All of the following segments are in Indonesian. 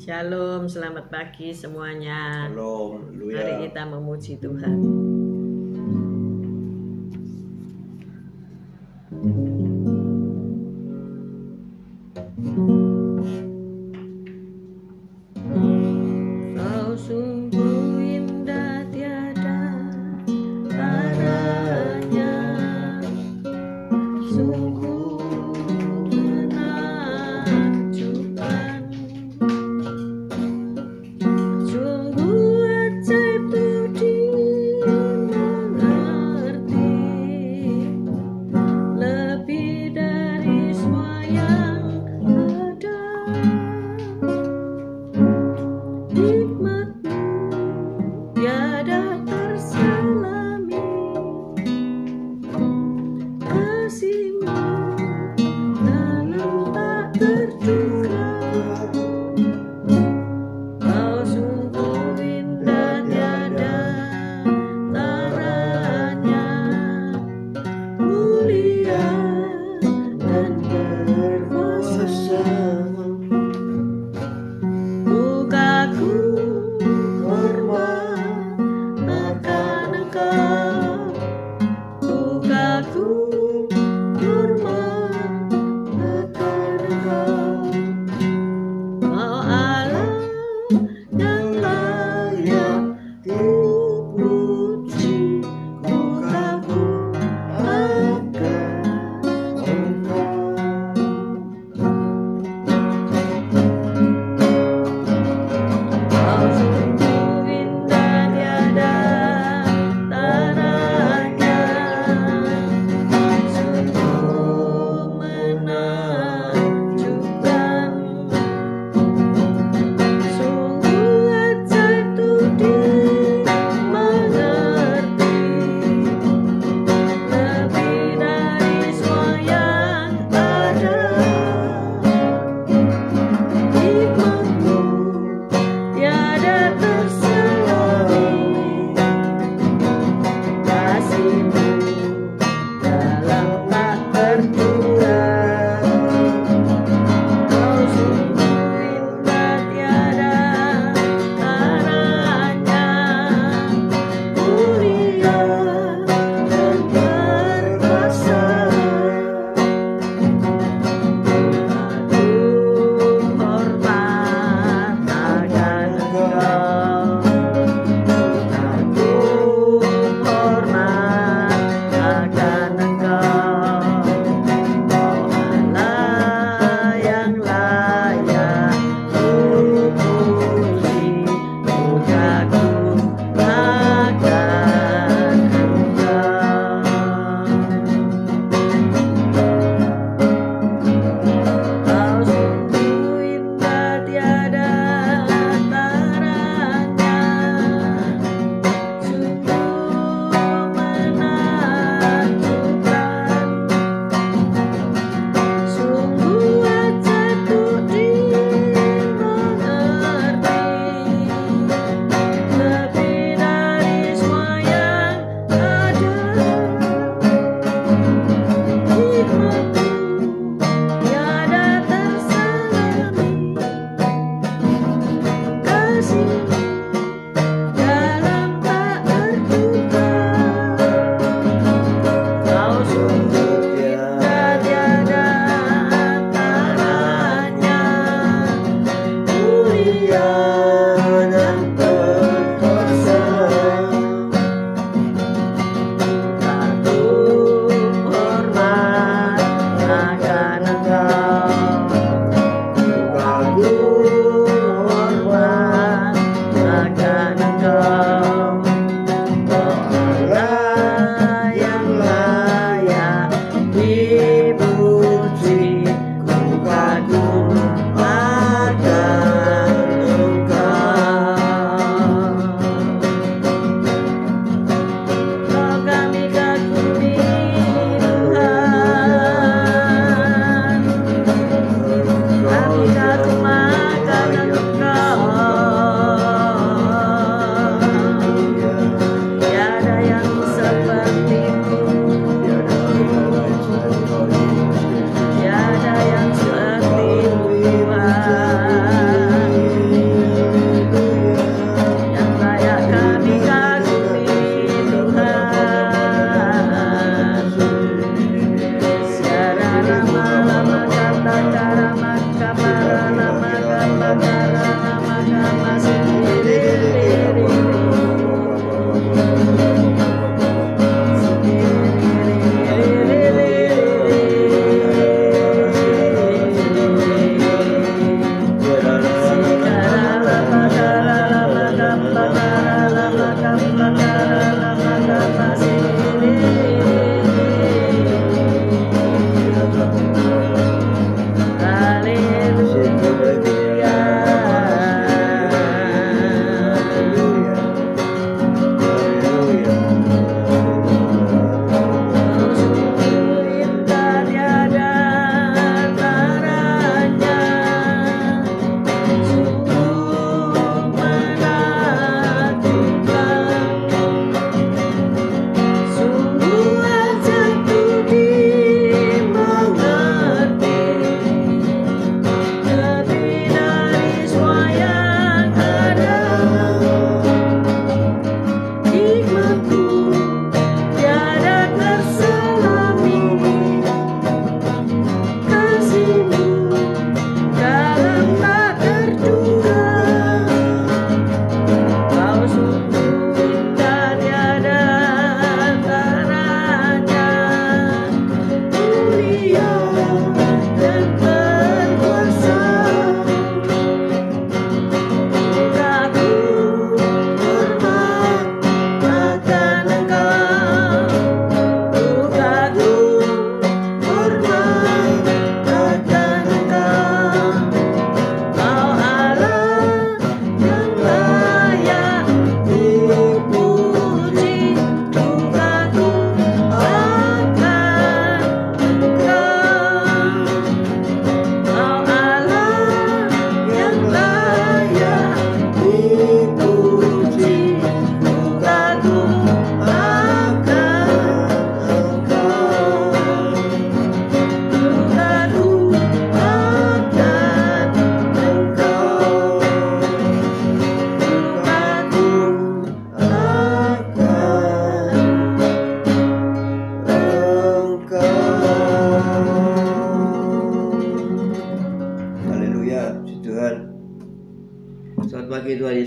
Shalom, selamat pagi semuanya. Shalom, haleluya. Mari kita memuji Tuhan. Kau sungguh indah tiada taranya, sungguh menakjubkan, sungguh ajaib budi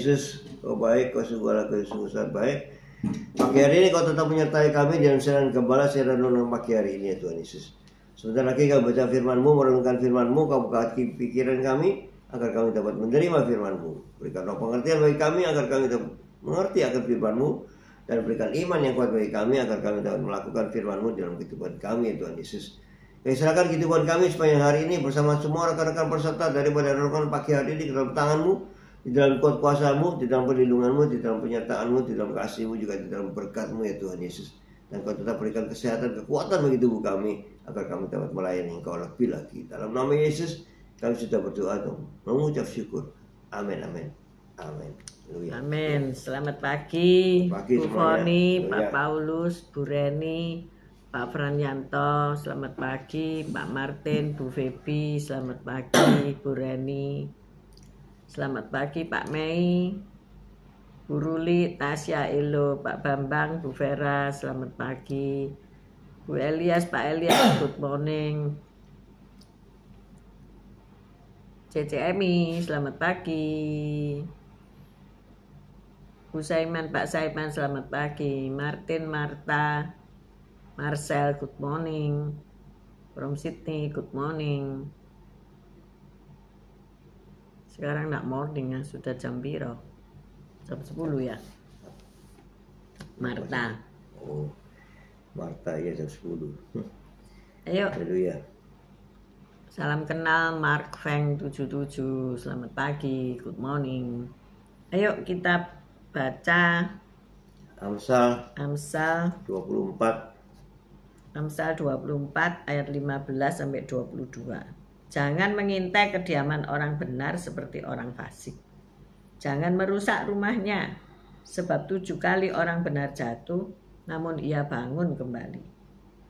Yesus, Kau baik, Kau segala kesungguhan baik. Pagi hari ini Kau tetap menyertai kami dalam siaran gembala, siaran renungan pagi hari ini ya Tuhan Yesus. Sebentar lagi Kau baca firman-Mu, merenungkan firman-Mu, Kau buka hati pikiran kami agar kami dapat menerima firman-Mu. Berikan roh pengertian bagi kami agar kami dapat mengerti akan firman-Mu, dan berikan iman yang kuat bagi kami agar kami dapat melakukan firman-Mu dalam kehidupan kami ya Tuhan Yesus. Kami serahkan kehidupan kami sepanjang hari ini bersama semua rekan-rekan peserta daripada renungan pagi hari ini ke dalam tangan-Mu, di dalam kuat kuasa-Mu, di dalam perlindungan-Mu, di dalam penyertaan-Mu, di dalam kasih-Mu, juga di dalam berkat-Mu ya Tuhan Yesus. Dan Kau tetap berikan kesehatan, kekuatan bagi tubuh kami agar kami dapat melayani Engkau lebih lagi. Dalam nama Yesus kami sudah berdoa dan mengucap syukur. Amin, amin, amin. Haleluya. Amin. Selamat pagi, Bu semuanya. Foni, Pak Haleluya. Paulus, Bu Reni, Pak Franyanto. Selamat pagi, Pak Martin, Bu Febi. Selamat pagi, Bu Reni. Selamat pagi, Pak Mei, Bu Ruli, Tasya, Elo, Pak Bambang, Bu Vera. Selamat pagi, Bu Elias, Pak Elias. Good morning. CCMI, selamat pagi. Bu Saiman, Pak Saiman, selamat pagi. Martin, Marta, Marcel, good morning. From Sydney, good morning. Sekarang nak morning ya, sudah jam piro? Jam 10 ya. Marta. Oh, Marta ya jam 10. Ayo, Haleluya. salam kenal Mark Feng 77. Selamat pagi, good morning. Ayo kita baca Amsal Amsal 24 ayat 15 sampai 22. Jangan mengintai kediaman orang benar seperti orang fasik. Jangan merusak rumahnya, sebab 7 kali orang benar jatuh, namun ia bangun kembali.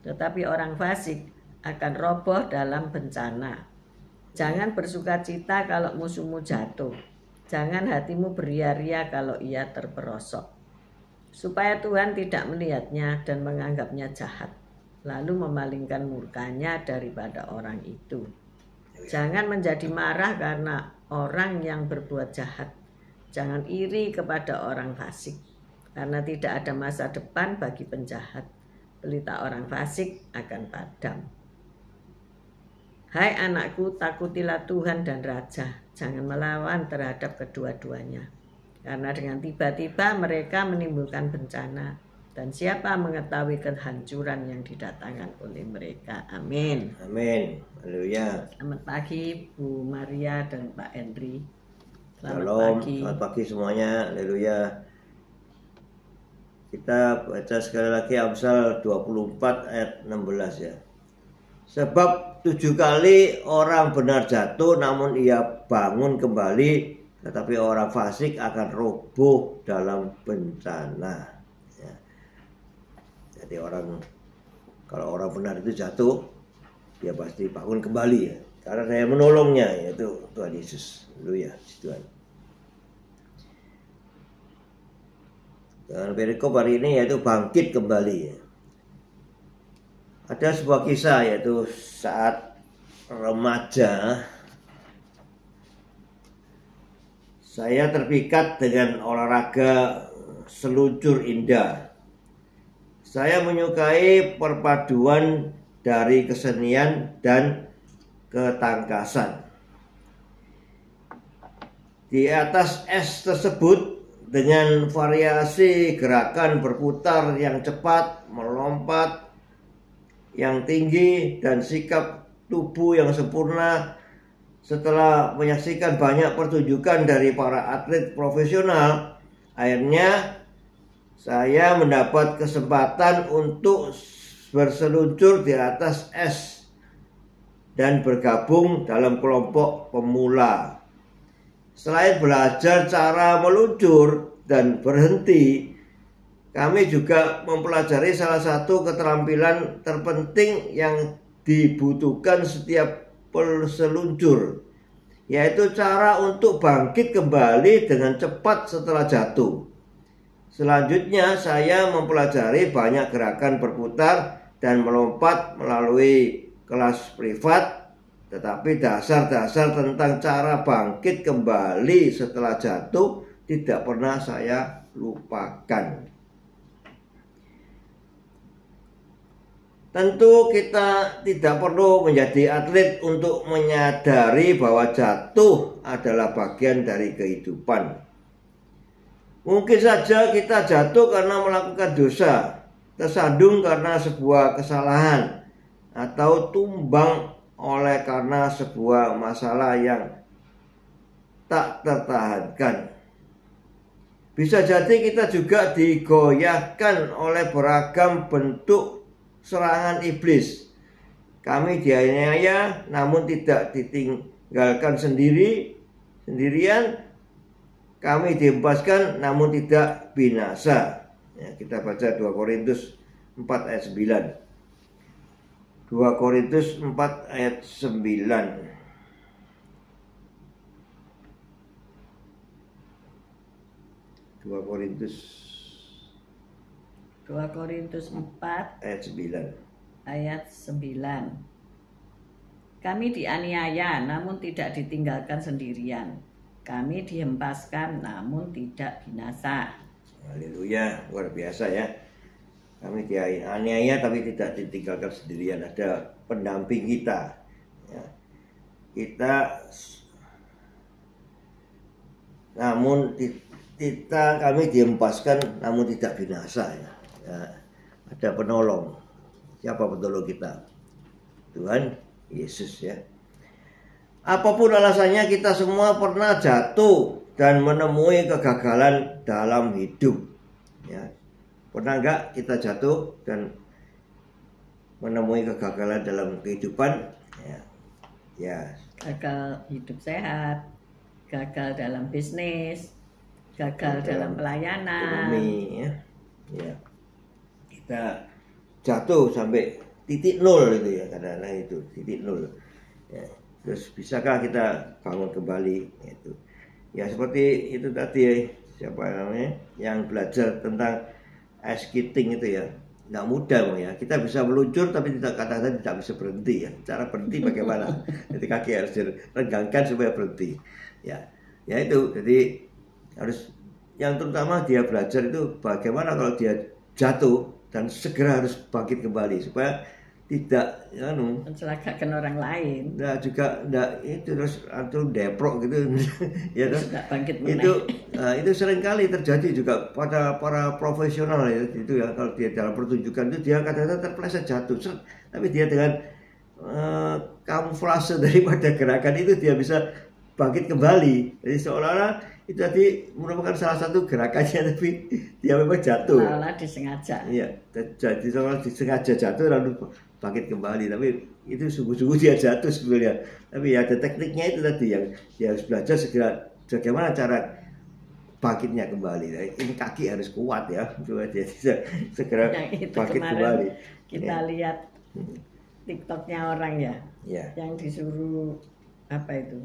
Tetapi orang fasik akan roboh dalam bencana. Jangan bersukacita kalau musuhmu jatuh. Jangan hatimu beria-ria kalau ia terperosok. Supaya Tuhan tidak melihatnya dan menganggapnya jahat, lalu memalingkan murkanya daripada orang itu. Jangan menjadi marah karena orang yang berbuat jahat. Jangan iri kepada orang fasik, karena tidak ada masa depan bagi penjahat. Pelita orang fasik akan padam. Hai anakku, takutilah Tuhan dan Raja. Jangan melawan terhadap kedua-duanya, karena dengan tiba-tiba mereka menimbulkan bencana, dan siapa mengetahui kehancuran yang didatangkan oleh mereka. Amin. Amin. Haleluya. Selamat pagi Bu Maria dan Pak Henry. Selamat Shalom. pagi. Selamat pagi semuanya. Haleluya. Kita baca sekali lagi Amsal 24 ayat 16 ya. Sebab 7 kali orang benar jatuh, namun ia bangun kembali, tetapi orang fasik akan roboh dalam bencana. Ya. Jadi kalau orang benar itu jatuh, dia pasti bangun kembali ya, karena saya menolongnya, yaitu Tuhan Yesus. Haleluya, Tuhan. Dan perikop hari ini yaitu bangkit kembali ya. Ada sebuah kisah, yaitu saat remaja saya terpikat dengan olahraga seluncur indah. Saya menyukai perpaduan dari kesenian dan ketangkasan. Di atas es tersebut, dengan variasi gerakan berputar yang cepat, melompat yang tinggi, dan sikap tubuh yang sempurna, setelah menyaksikan banyak pertunjukan dari para atlet profesional, akhirnya saya mendapat kesempatan untuk berseluncur di atas es dan bergabung dalam kelompok pemula. Selain belajar cara meluncur dan berhenti, kami juga mempelajari salah satu keterampilan terpenting yang dibutuhkan setiap peseluncur, yaitu cara untuk bangkit kembali dengan cepat setelah jatuh. Selanjutnya saya mempelajari banyak gerakan berputar dan melompat melalui kelas privat, tetapi dasar-dasar tentang cara bangkit kembali setelah jatuh tidak pernah saya lupakan. Tentu kita tidak perlu menjadi atlet untuk menyadari bahwa jatuh adalah bagian dari kehidupan. Mungkin saja kita jatuh karena melakukan dosa, tersandung karena sebuah kesalahan, atau tumbang oleh karena sebuah masalah yang tak tertahankan. Bisa jadi kita juga digoyahkan oleh beragam bentuk serangan iblis. Kami dianiaya namun tidak ditinggalkan sendirian. Kami dihempaskan namun tidak binasa. Ya, kita baca 2 Korintus 4 ayat 9. 2 Korintus 4 ayat 9. 2 Korintus 4 ayat 9. Kami dianiaya namun tidak ditinggalkan sendirian. Kami dihempaskan namun tidak binasa. Haleluya, luar biasa ya. Kami dianiaya tapi tidak ditinggalkan sendirian. Ada pendamping kita ya. Kami dihempaskan namun tidak binasa ya. Ada penolong. Siapa penolong kita? Tuhan Yesus ya. Apapun alasannya, kita semua pernah jatuh dan menemui kegagalan dalam hidup ya. Pernah enggak kita jatuh dan menemui kegagalan dalam kehidupan ya. Gagal hidup sehat, gagal dalam bisnis, gagal dalam pelayanan ekonomi ya. Kita jatuh sampai titik nol itu ya, kadang-kadang itu titik nol ya. Terus bisakah kita bangun kembali itu ya, seperti itu tadi siapa namanya yang belajar tentang ice skating itu ya, nggak mudah ya. Kita bisa meluncur tapi kadang-kadang tidak bisa berhenti ya. Cara berhenti bagaimana? Jadi kaki harus diregangkan supaya berhenti ya itu. Jadi harus, yang terutama dia belajar itu bagaimana kalau dia jatuh dan segera harus bangkit kembali supaya tidak mencelakakan orang lain. Nah juga itu terus atau deprok gitu ya terus bangkit itu sering kali terjadi juga pada para profesional ya, itu ya. Kalau dia dalam pertunjukan itu dia kadang-kadang terpeleset jatuh, tapi dia dengan kamuflase daripada gerakan itu dia bisa bangkit kembali. Jadi seolah-olah itu tadi merupakan salah satu gerakannya, tapi dia memang jatuh. Malah disengaja. Iya, jadi seolah disengaja jatuh lalu bangkit kembali, tapi itu sungguh-sungguh dia jatuh sebenarnya. Tapi ada tekniknya itu tadi yang dia harus belajar segera bagaimana cara bangkitnya kembali. Nah, ini kaki harus kuat ya, supaya dia bisa segera bangkit kembali. Kita lihat TikToknya orang ya, yang disuruh apa itu?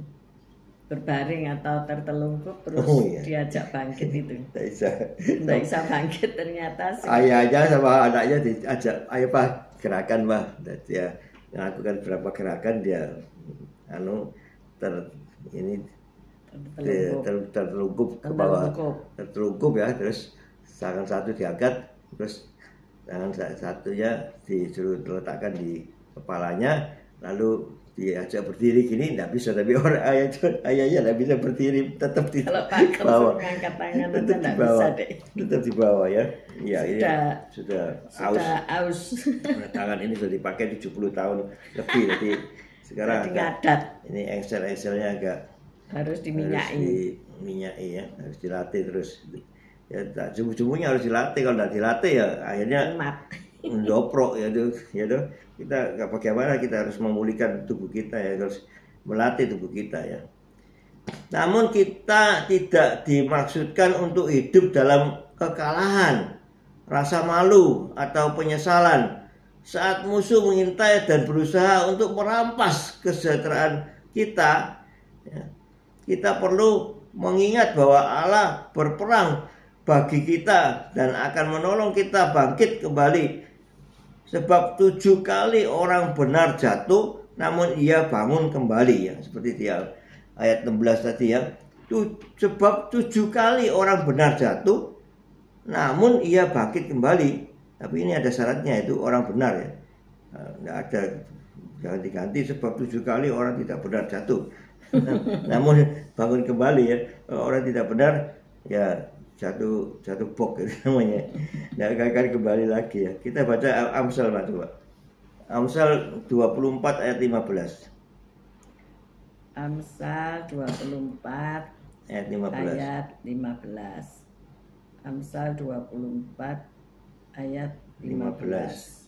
Berbaring atau tertelungkup terus diajak bangkit itu. Tidak bisa bangkit ternyata. Ayahnya sama anaknya diajak, ayo Pak gerakan Pak. Dia melakukan beberapa gerakan, dia tertelungkup ke bawah, tertelungkup ya. Terus tangan satu diangkat, terus tangan satunya disuruh diletakkan di kepalanya, lalu diajak berdiri gini, tidak bisa. Tapi orang ayahnya tidak bisa berdiri, tetap di bawah. Angkat tangan tetap di bawah, tetap di bawah ya. Iya, sudah aus. Tangan ini sudah dipakai 70 tahun lebih, jadi sekarang ini engsel-engselnya agak harus diminyai ya, harus dilatih terus. Ya, jumbo-jumbonya harus dilatih. Kalau tidak dilatih ya akhirnya mendoprok ya tuh. Kita bagaimana kita harus memulihkan tubuh kita ya, harus melatih tubuh kita ya. Namun kita tidak dimaksudkan untuk hidup dalam kekalahan, rasa malu atau penyesalan saat musuh mengintai dan berusaha untuk merampas kesejahteraan kita ya. Kita perlu mengingat bahwa Allah berperang bagi kita dan akan menolong kita bangkit kembali. Sebab 7 kali orang benar jatuh namun ia bangun kembali ya. Seperti dia ayat 16 tadi ya. Sebab 7 kali orang benar jatuh, namun ia bangkit kembali. Tapi ini ada syaratnya, itu orang benar ya. Tidak ada, jangan diganti sebab 7 kali orang tidak benar jatuh. Namun bangun kembali ya. Orang tidak benar ya jatuh bok gitu namanya. Tidak akan kembali lagi ya. Kita baca Amsal coba. Amsal 24 ayat 15. Amsal 24 ayat 15. ayat 15. Amsal 24 ayat 15.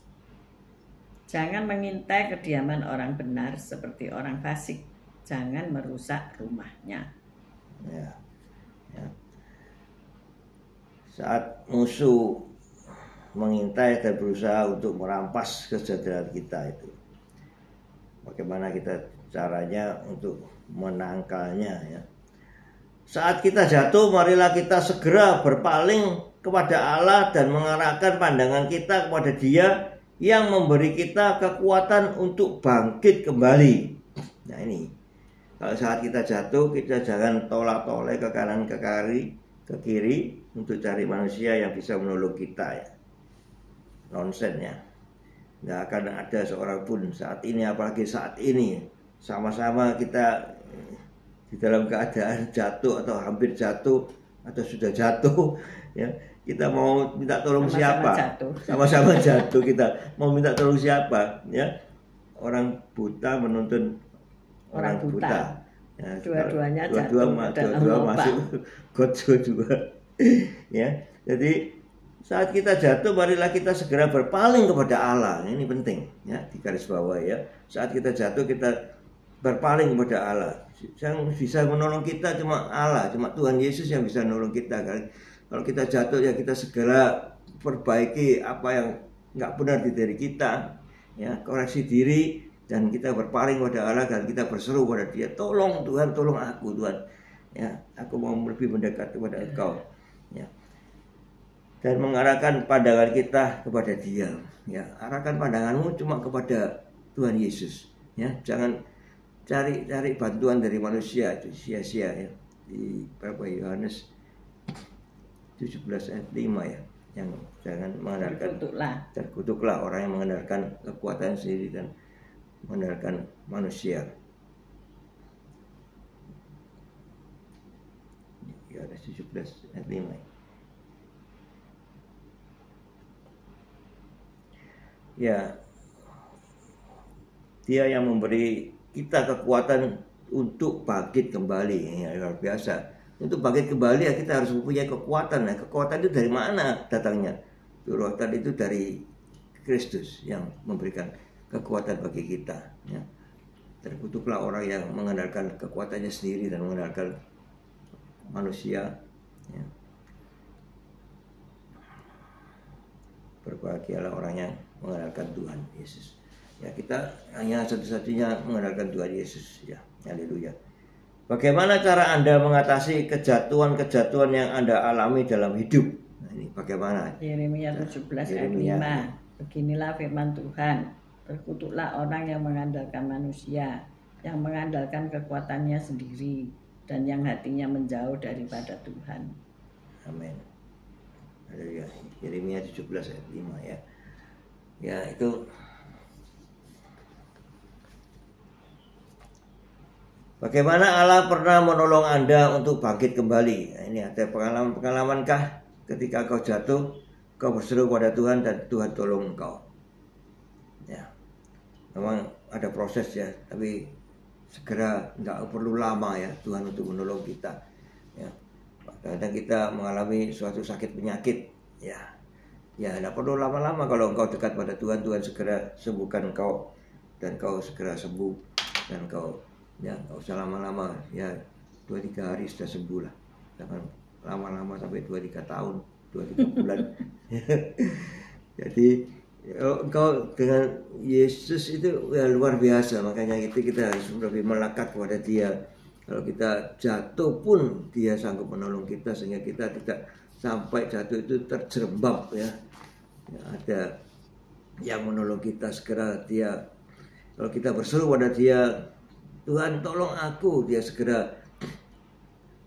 Jangan mengintai kediaman orang benar seperti orang fasik. Jangan merusak rumahnya. Ya. Saat musuh mengintai dan berusaha untuk merampas kesejahteraan kita itu, bagaimana kita caranya untuk menangkalnya ya. Saat kita jatuh, marilah kita segera berpaling kepada Allah dan mengarahkan pandangan kita kepada Dia yang memberi kita kekuatan untuk bangkit kembali. Nah ini, kalau saat kita jatuh, kita jangan tolak-tolak ke kanan ke kiri untuk cari manusia yang bisa menolong kita ya. Nonsen ya. Nggak akan ada seorang pun saat ini, apalagi saat ini sama-sama kita di dalam keadaan jatuh atau hampir jatuh atau sudah jatuh ya. Kita mau minta tolong siapa? Sama-sama jatuh kita. Mau minta tolong siapa? Ya. Orang buta menuntun orang buta. Ya, Dua-duanya dua masuk got juga. Ya. Jadi saat kita jatuh, marilah kita segera berpaling kepada Allah. Ini penting ya, di garis bawah ya. Saat kita jatuh, kita berpaling kepada Allah. Yang bisa menolong kita cuma Allah, cuma Tuhan Yesus yang bisa menolong kita. Kalau kita jatuh ya kita segera perbaiki apa yang nggak benar di diri kita, ya koreksi diri dan kita berpaling kepada Allah dan kita berseru kepada Dia, tolong Tuhan, tolong aku Tuhan, ya aku mau lebih mendekat kepada Engkau, ya. Dan mengarahkan pandangan kita kepada Dia, ya arahkan pandanganmu cuma kepada Tuhan Yesus, ya jangan cari bantuan dari manusia, itu sia-sia ya. Di berapa Yohanes 17 ayat 5 ya, yang jangan mengandalkan terkutuklah orang yang mengandalkan kekuatan sendiri dan mengandalkan manusia. Yohanes 17 ayat 5 ya. Dia yang memberi kita kekuatan untuk bangkit kembali, ya, luar biasa. Untuk bangkit kembali ya kita harus mempunyai kekuatan. Nah, kekuatan itu dari mana datangnya? Kekuatan itu dari Kristus yang memberikan kekuatan bagi kita. Ya. Terkutuklah orang yang mengandalkan kekuatannya sendiri dan mengandalkan manusia. Ya. Berbahagialah orang yang mengandalkan Tuhan Yesus. Ya kita hanya satu-satunya mengandalkan Tuhan Yesus. Ya, haleluya. Bagaimana cara Anda mengatasi kejatuhan-kejatuhan yang Anda alami dalam hidup? Nah, ini bagaimana? Yeremia 17 ayat 5. Beginilah firman Tuhan. Terkutuklah orang yang mengandalkan manusia, yang mengandalkan kekuatannya sendiri, dan yang hatinya menjauh daripada Tuhan. Amin. Yeremia 17 ayat 5 ya. Ya itu. Bagaimana Allah pernah menolong Anda untuk bangkit kembali? Nah, ini ada pengalaman-pengalaman-kah ketika kau jatuh, kau berseru kepada Tuhan dan Tuhan tolong engkau? Ya, memang ada proses ya, tapi segera, nggak perlu lama ya Tuhan untuk menolong kita. Ya, kadang kita mengalami suatu sakit penyakit, ya nggak perlu lama-lama kalau engkau dekat pada Tuhan, Tuhan segera sembuhkan engkau dan kau segera sembuh dan kau ya nggak usah lama-lama ya 2-3 hari sudah sembuh lah, jangan lama-lama sampai 2-3 tahun 2-3 bulan. Jadi engkau dengan Yesus itu ya luar biasa, makanya itu kita harus lebih melekat kepada Dia. Kalau kita jatuh pun Dia sanggup menolong kita sehingga kita tidak sampai jatuh itu terjerembab ya ada yang menolong kita segera. Dia kalau kita berseru pada Dia, Tuhan tolong aku, Dia segera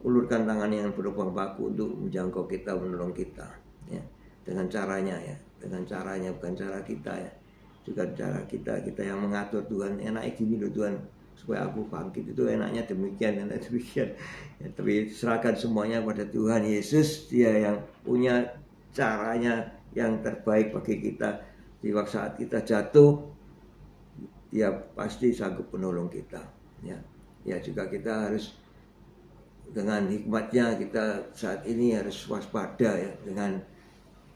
ulurkan tangan yang berlubang paku untuk menjangkau kita, menolong kita, ya, dengan caranya ya, dengan caranya, bukan cara kita ya, juga cara kita yang mengatur. Tuhan enaknya gini loh Tuhan, supaya aku bangkit, itu enaknya demikian, enak demikian ya, tapi serahkan semuanya pada Tuhan Yesus. Dia yang punya caranya yang terbaik bagi kita. Di waktu saat kita jatuh, Dia pasti sanggup menolong kita ya. Ya, juga kita harus dengan hikmatnya, kita saat ini harus waspada ya dengan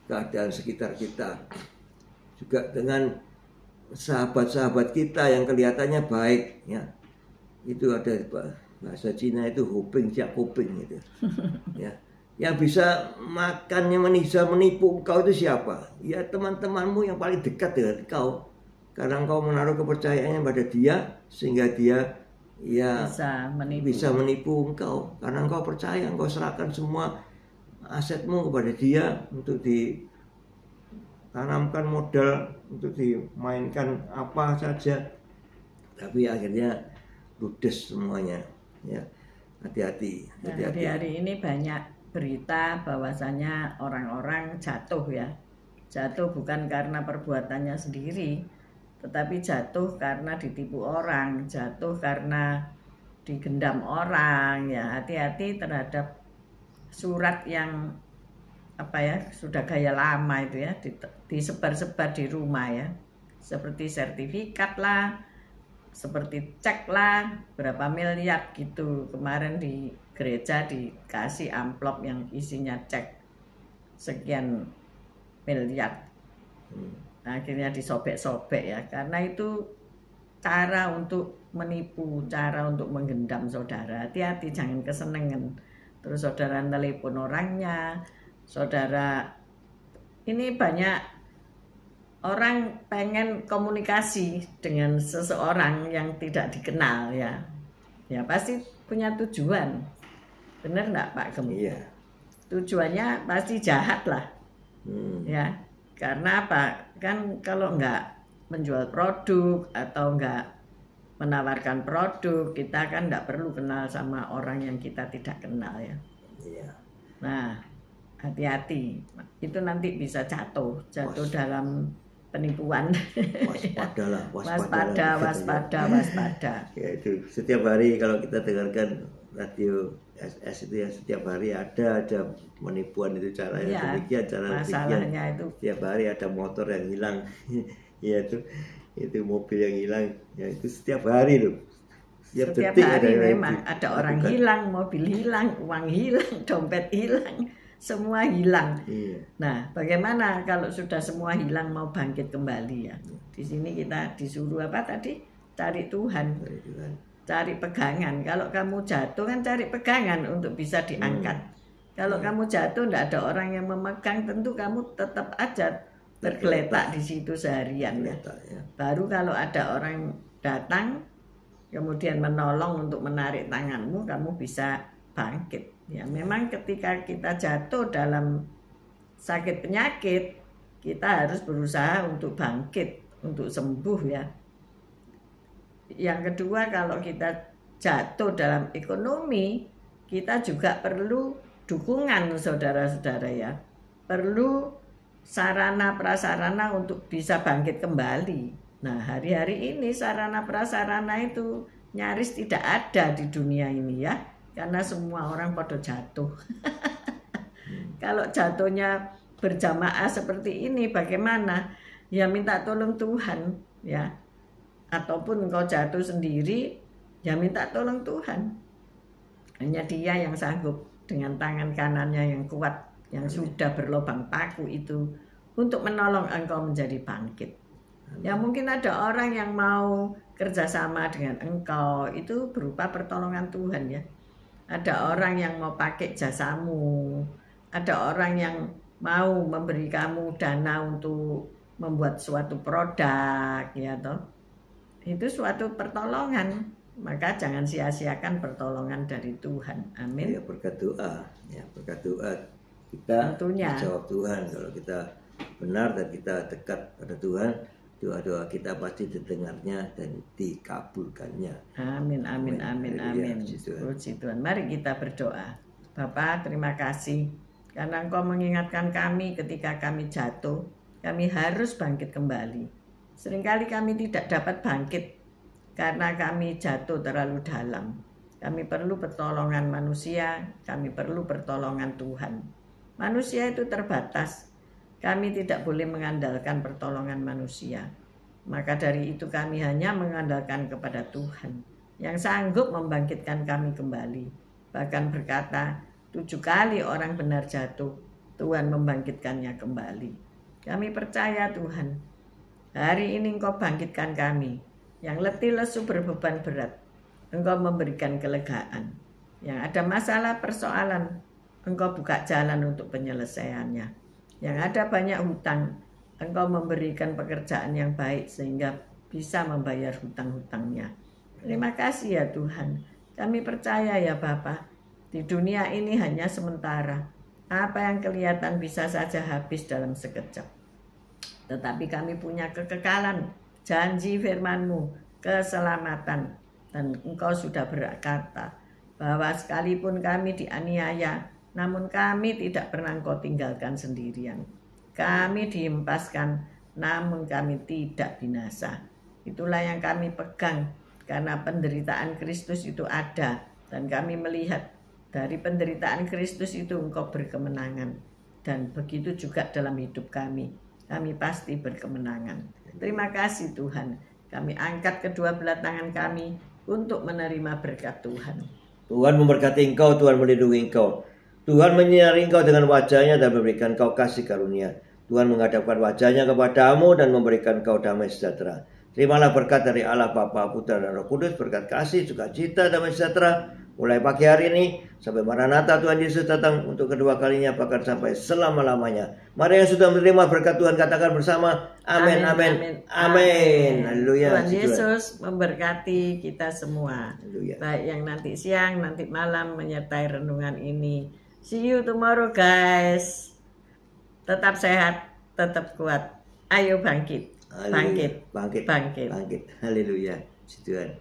keadaan sekitar kita, juga dengan sahabat-sahabat kita yang kelihatannya baik ya. Itu ada bahasa Cina itu hoping siap kuping gitu ya. Yang bisa makannya bisa menipu engkau itu siapa? Ya teman-temanmu yang paling dekat dengan engkau, karena engkau menaruh kepercayaannya pada dia, sehingga dia ya bisa menipu engkau, karena engkau percaya, engkau serahkan semua asetmu kepada dia untuk ditanamkan modal, untuk dimainkan apa saja, tapi akhirnya ludes semuanya ya. Hati-hati. Hari ini banyak berita bahwasanya orang-orang jatuh ya, jatuh bukan karena perbuatannya sendiri, tetapi jatuh karena ditipu orang, jatuh karena digendam orang ya. Hati-hati terhadap surat yang sudah gaya lama itu ya, disebar-sebar di rumah ya, seperti sertifikat lah, seperti cek lah, berapa miliar gitu. Kemarin di gereja dikasih amplop yang isinya cek sekian miliar. Akhirnya disobek-sobek ya, karena itu cara untuk menipu, cara untuk menggendam saudara. Hati-hati, jangan kesenengan. Terus saudara telepon orangnya, saudara, ini banyak orang pengen komunikasi dengan seseorang yang tidak dikenal ya. Ya pasti punya tujuan, bener enggak Pak Gem? Iya. Tujuannya pasti jahat lah. Ya, karena apa? Kan kalau enggak menjual produk atau enggak menawarkan produk, kita kan enggak perlu kenal sama orang yang kita tidak kenal ya. Iya. Nah, hati-hati, itu nanti bisa jatuh dalam penipuan. Waspada. Ya, itu setiap hari kalau kita dengarkan radio SS itu ya, setiap hari ada penipuan itu, caranya ya, demikian, cara masalahnya itu setiap hari ada motor yang hilang ya, itu mobil yang hilang ya, itu setiap hari loh. Setiap hari memang ada orang hilang, mobil hilang, uang hilang, dompet hilang, semua hilang. Iya. Nah, bagaimana kalau sudah semua hilang mau bangkit kembali ya? Di sini kita disuruh apa tadi? Cari Tuhan. Cari pegangan. Kalau kamu jatuh kan cari pegangan untuk bisa diangkat. Kalau kamu jatuh tidak ada orang yang memegang, tentu kamu tetap aja tergeletak di situ seharian ya. Baru kalau ada orang datang kemudian menolong untuk menarik tanganmu, kamu bisa bangkit. Ya, memang ketika kita jatuh dalam sakit penyakit, kita harus berusaha untuk bangkit, untuk sembuh ya. Yang kedua, kalau kita jatuh dalam ekonomi, kita juga perlu dukungan saudara-saudara ya. Perlu sarana prasarana untuk bisa bangkit kembali. Nah, hari-hari ini sarana prasarana itu nyaris tidak ada di dunia ini ya, karena semua orang pada jatuh. Kalau jatuhnya berjamaah seperti ini bagaimana? Ya minta tolong Tuhan ya. Ataupun engkau jatuh sendiri, ya minta tolong Tuhan. Hanya Dia yang sanggup dengan tangan kanannya yang kuat, yang sudah berlubang paku itu, untuk menolong engkau menjadi bangkit. Ya mungkin ada orang yang mau kerjasama dengan engkau, itu berupa pertolongan Tuhan ya. Ada orang yang mau pakai jasamu, ada orang yang mau memberi kamu dana untuk membuat suatu produk ya toh. Itu suatu pertolongan, maka jangan sia-siakan pertolongan dari Tuhan. Amin. Ya, berkat doa kita tentunya dijawab Tuhan. Kalau kita benar dan kita dekat pada Tuhan, doa-doa kita pasti didengarnya dan dikabulkannya. Amin, amin, amin, amin. Puji Puji Tuhan. Mari kita berdoa. Bapa, terima kasih karena Engkau mengingatkan kami ketika kami jatuh, kami harus bangkit kembali. Seringkali kami tidak dapat bangkit karena kami jatuh terlalu dalam. Kami perlu pertolongan manusia, kami perlu pertolongan Tuhan. Manusia itu terbatas. Kami tidak boleh mengandalkan pertolongan manusia. Maka dari itu kami hanya mengandalkan kepada Tuhan yang sanggup membangkitkan kami kembali. Bahkan berkata, 7 kali orang benar jatuh, Tuhan membangkitkannya kembali. Kami percaya Tuhan, hari ini Engkau bangkitkan kami yang letih lesu berbeban berat. Engkau memberikan kelegaan. Yang ada masalah persoalan, Engkau buka jalan untuk penyelesaiannya. Yang ada banyak hutang, Engkau memberikan pekerjaan yang baik sehingga bisa membayar hutang-hutangnya. Terima kasih ya Tuhan. Kami percaya ya Bapa, di dunia ini hanya sementara. Apa yang kelihatan bisa saja habis dalam sekejap. Tetapi kami punya kekekalan, janji firman-Mu, keselamatan. Dan Engkau sudah berkata bahwa sekalipun kami dianiaya, namun kami tidak pernah Engkau tinggalkan sendirian. Kami dihempaskan, namun kami tidak binasa. Itulah yang kami pegang, karena penderitaan Kristus itu ada. Dan kami melihat dari penderitaan Kristus itu Engkau berkemenangan. Dan begitu juga dalam hidup kami. Kami pasti berkemenangan. Terima kasih Tuhan. Kami angkat kedua belah tangan kami untuk menerima berkat Tuhan. Tuhan memberkati engkau, Tuhan melindungi engkau. Tuhan menyinari engkau dengan wajahnya dan memberikan engkau kasih karunia. Tuhan menghadapkan wajahnya kepadamu dan memberikan engkau damai sejahtera. Terimalah berkat dari Allah Bapa, Putra dan Roh Kudus, berkat kasih, sukacita, damai sejahtera mulai pagi hari ini sampai Maranatha Tuhan Yesus datang untuk kedua kalinya, bahkan sampai selama-lamanya. Mari yang sudah menerima berkat Tuhan katakan bersama amin, amin, amin. Haleluya. Tuhan Yesus memberkati kita semua. Haleluya. Baik yang nanti siang, nanti malam menyertai renungan ini. See you tomorrow guys. Tetap sehat, tetap kuat. Ayo bangkit. Haleluya. Bangkit. Bangkit. Haleluya. Tuhan.